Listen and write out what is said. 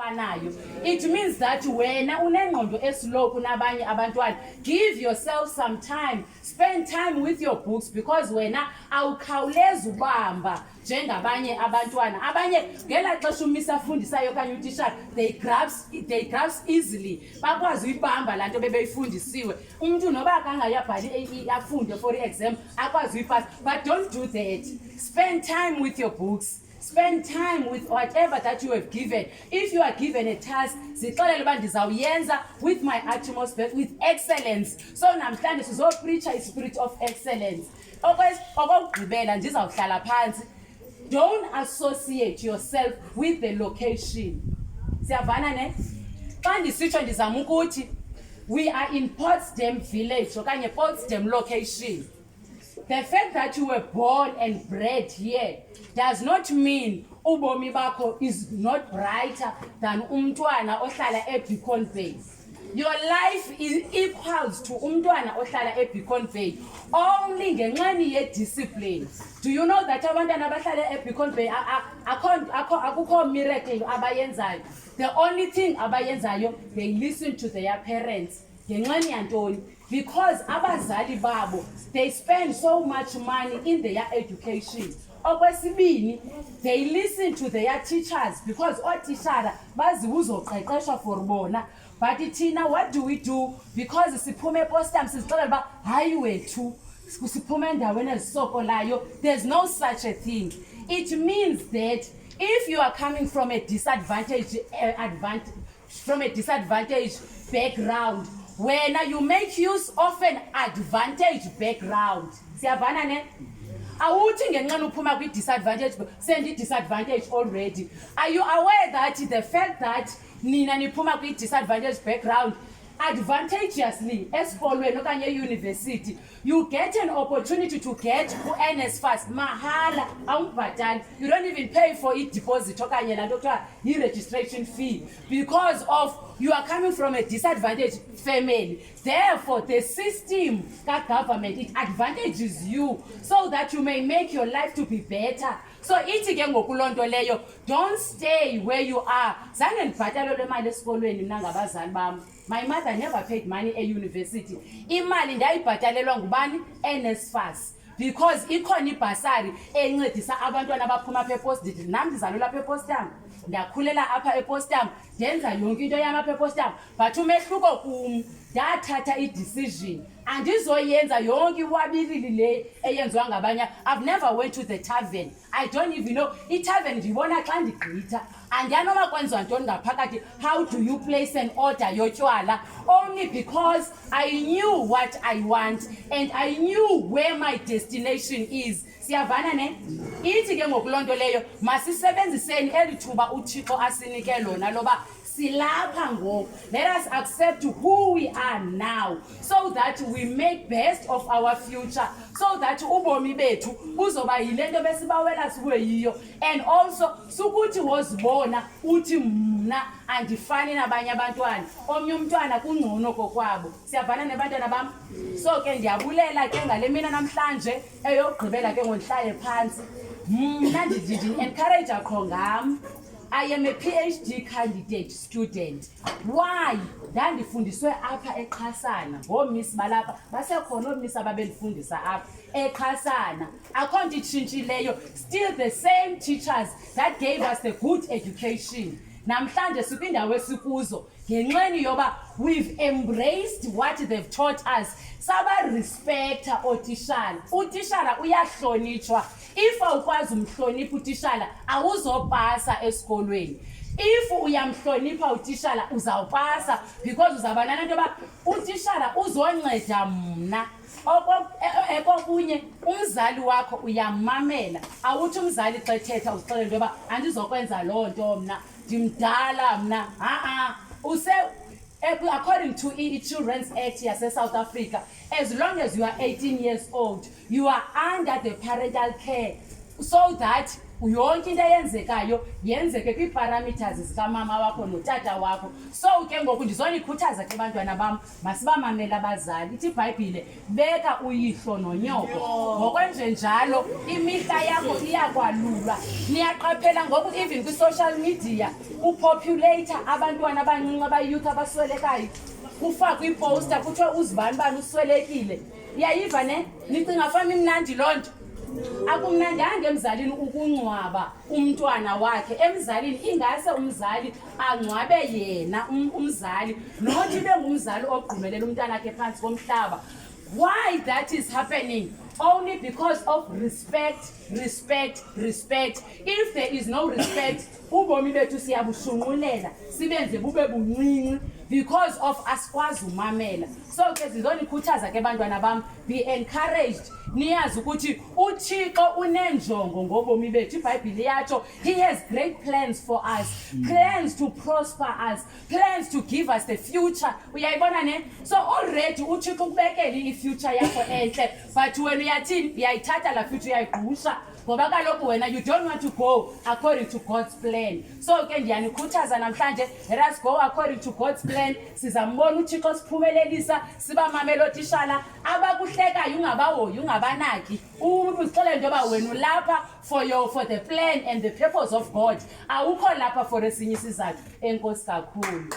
efanayo. It means that wena unengqondo eslow kunabanye abantwana. Give yourself some time. Spend time with your books because wena awukhawulezi ubamba njengabanye abantwana. Abanye ngela xesha umisa afundisayo okanye utitshala they grasp easily. Bakwazi uyibamba laa nto bebeyifundisiwe. Umuntu noba akangayabhali afunde for exam akwazi uyipasa. But don't do that. Spend time with your books. Spend time with whatever that you have given. If you are given a task, zixelele uba ndizawuyenza with my utmost best, with excellence. So namhlanje sizopreacha ispirit of excellence. Okokugqibela ndizawuhlala phansi. Don't associate yourself with the location. Siyavana ne? Xa ndisitsho ndizama ukuthi we are in Potsdam village okanye Potsdam location. The fact that you were born and bred here does not mean ubomi bakho is not brighter than umntwana ohlala eBeacon Bay. Your life is equals to umntwana ohlala eBeacon Bay only ngenxeni ye-discipline. Do you know that abantwana abahlala eBeacon Bay akukho miracle abayenzayo? The only thing abayenzayo, they listen to their parents. Ngenxeni yantoni? Because abazali babo, they spend so much money in their education. Okwesibini, they listen to their teachers because ootishara bazi uzoqeqeshwa for bona. But thina, what do we do? Because siphume epostam sizixelela uba hayi wethu siphume endaweni ezisokolayo. There's no such a thing. It means that if you are coming from a disadvantaged background, when you make use of an advantage background, siyavana ne? Awuthi ngenxana uphuma kwi-disadvantage sendi-disadvantage already. Are you aware that the fact that nina niphuma kwi-disadvantage background advantageously esikolweni okanye euniversity you get an opportunity to get ku-NSFAS mahala awungibhatali. You don't even pay for i-deposit okanye laa nto kuthiwa yi-registration fee because of you are coming from a disadvantaged family. Therefore, the system ka-government, it advantages you so that you may make your life to be better. So ithi ke ngoku loo nto leyo, don't stay where you are. Zange ndibhatalelwe imali esikolweni mna ngabazali bam. My mother never paid money e-university. Imali ndayibhatalelwa ngubani? NSFAS. Because ikhona ibhasari encedisa abantwana abaphuma apha ePostdam. Nam ndizalelwa apha ePostdam. Ndakhulela apha ePostdam. Ndenza yonke into yam apha ePostdam. But umehluko kum, ndathatha i-decision. Andizoyenza yonke iwabilili le eyenziwa ngabanye. I've never went to the tavern. I don't even know. I-tavern ndibona xa ndigqitha. Andiyanoma kwenziwa ntoni ngaphakathi. How do you place an order yotywala? Only because I knew what I want and I knew where my destination is. Siyavana ne? Ithi ke ngoku loo nto leyo masisebenziseni eli thuba uThixo asinike lona loba silapha ngoku. Let us accept who we are now so that we make best of our future, so that ubomi bethu buzoba yile nto besibawela siwe yiyo. And also sukuthi wozibona uthi mna andifani nabanye abantwana, omnye umntwana kungcono kokwabo. Siyavana nebantwana bam? So ke ndiyabulela ke ngale mina namhlanje eyogqibela ke ngondihlale phansi. Mna encourage akho ngam. I am a PhD candidate student. Why? Ndandifundiswe apha eXhasana ngoomisi balapha basekhona oomisi ababelifundisa apha eXhasana. Akho nto itshintshileyo, still the same teachers that gave us the good education. Namhlanje sikwindawo esikuzo ngenxeni yoba we've embraced what they've taught us. Saba respecta otishala. Utishala uyahlonitshwa. If awukwazi umhlonipha utishala awuzopasa esikolweni. If uyamhlonipha utishala uzawupasa because uzabana nento yoba utishala uzonceda mna. Okunye umzali wakho uyamamela. Awuthi umzali xa ethetha uzixelela into yoba andizokwenza loo nto mna ndimdala mna. According to Children's Act yase South Africa, as long as you are 18 years old, you are under the parental care so that yonke into eyenzekayo yenzeke kwii-parameters zikamama wakho notata wakho. So ke ngoku ndizonikhuthaza ke bantwana bam, masibamamele abazali. Ithi iBhayibhile, beka uyihlo nonyoko, ngokwenjenjalo imihla yakho iyakwalulwa. Niyaqaphela ngoku even kwi-social media upopulate abantwana abancinci abayouth abaswelekayo, kufakwe iposta kuthiwe uzibani uswelekile. Iyayiva ne? Nicinga fana imnandi loo nto? Akumnandanga emzalini ukungcwaba umntwana wakhe. Emzalini ingase umzali angcwabe yena umzali, not ibe ngumzali ogqumelela umntwana wakhe phansi komhlaba. Why that is happening? Only because of respect. If there is no respect, ubomi bethu siyabushunqulela, sibenze bube buncinci because of asikwazi umamela. So ke sizonikhuthaza ke bantwana bam, be encouraged. Niyazi ukuthi uThixo unenjongo ngobomi bethu. iBhayibhile yatsho he has great plans for us, plans to prosper us, plans to give us the future. Uyayibona ne? So already uThixo ukubekele ifuture yakho enhle, but wena uyathini? Uyayithatha la future uyayigqusha. Ngoba kaloku wena you don't want to go according to God's plan. So ke ndiyanikhuthaza namhlanje, let us go according to God's plan. Sizambona uThixo siphumelelisa, sibamamela otishala abakuhlekayo ungabahoyi ungabanaki. Umuntu usixele into yoba wena ulapha for the plan and the purpose of God. Awukho lapha for esinye isizathu. Enkosi kakhulu.